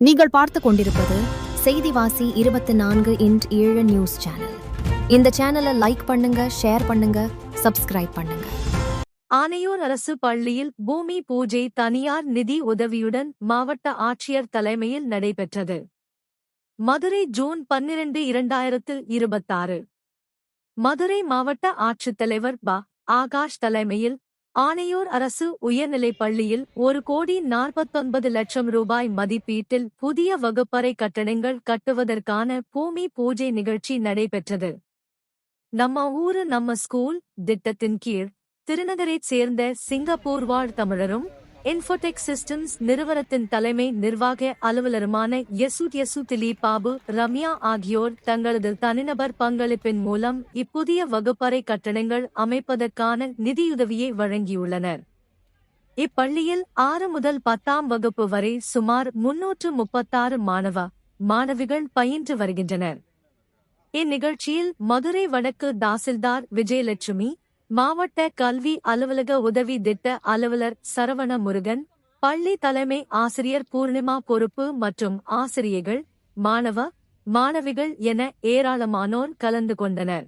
நீங்கள் பார்த்து கொண்டிருப்பது செய்திவாசி 24x7 நியூஸ் சேனல். இந்த சேனலை லைக் பண்ணுங்க, ஷேர் பண்ணுங்க, சப்ஸ்கிரைப் பண்ணுங்க. ஆனையூர் அரசு பள்ளியில் பூமி பூஜை தனியார் நிதி உதவியுடன் மாவட்ட ஆட்சியர் தலைமையில் நடைபெற்றது. மதுரை ஜூன் 12, 2026. மதுரை மாவட்ட ஆட்சித்தலைவர் ப. ஆகாஷ் தலைமையில் ஆனையூர் அரசு உயர்நிலைப் பள்ளியில் 1,49,00,000 ரூபாய் மதிப்பீட்டில் புதிய வகுப்பறை கட்டடங்கள் கட்டுவதற்கான பூமி பூஜை நிகழ்ச்சி நடைபெற்றது. நம்ம ஊரு நம்ம ஸ்கூல் திட்டத்தின் கீழ் திருநகரைச் சேர்ந்த சிங்கப்பூர் வாழ் தமிழரும் இன்ஃபோடெக் சிஸ்டம்ஸ் நிறுவனத்தின் தலைமை நிர்வாக அலுவலருமான யசுதிலி பாபு, ரம்யா ஆகியோர் தங்களது தனிநபர் பங்களிப்பின் மூலம் இப்புதிய வகுப்பறை கட்டடங்கள் அமைப்பதற்கான நிதியுதவியை வழங்கியுள்ளனர். இப்பள்ளியில் 6 முதல் 10ஆம் வகுப்பு வரை சுமார் 336 மாணவிகள் பயின்று வருகின்றனர். இந்நிகழ்ச்சியில் மதுரை வடக்கு தாசில்தார் விஜயலட்சுமி, மாவட்ட கல்வி அலுவலக உதவி திட்ட அலுவலர் சரவண முருகன், பள்ளி தலைமை ஆசிரியர் பூர்ணிமா பொறுப்பு மற்றும் ஆசிரியர்கள், மாணவிகள் என ஏராளமானோர் கலந்து கொண்டனர்.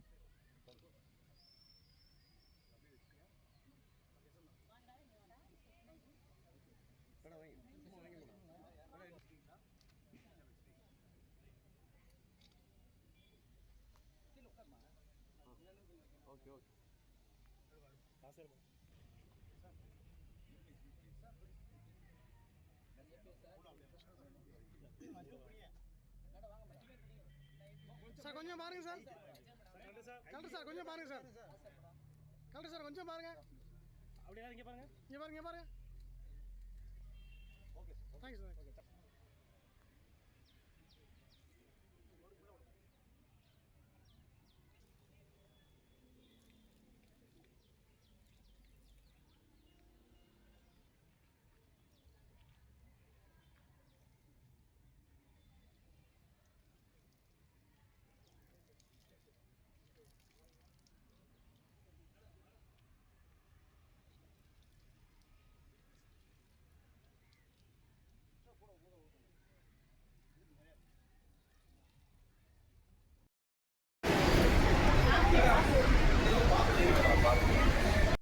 சார் கொஞ்சம் பாருங்க சார். கலெக்டர் சார் கொஞ்சம் பாருங்க சார். கலெக்டர் சார் கொஞ்சம் பாருங்க. அப்படியே இங்க பாருங்க. இங்க பாருங்க. ஓகே. Thanks sir.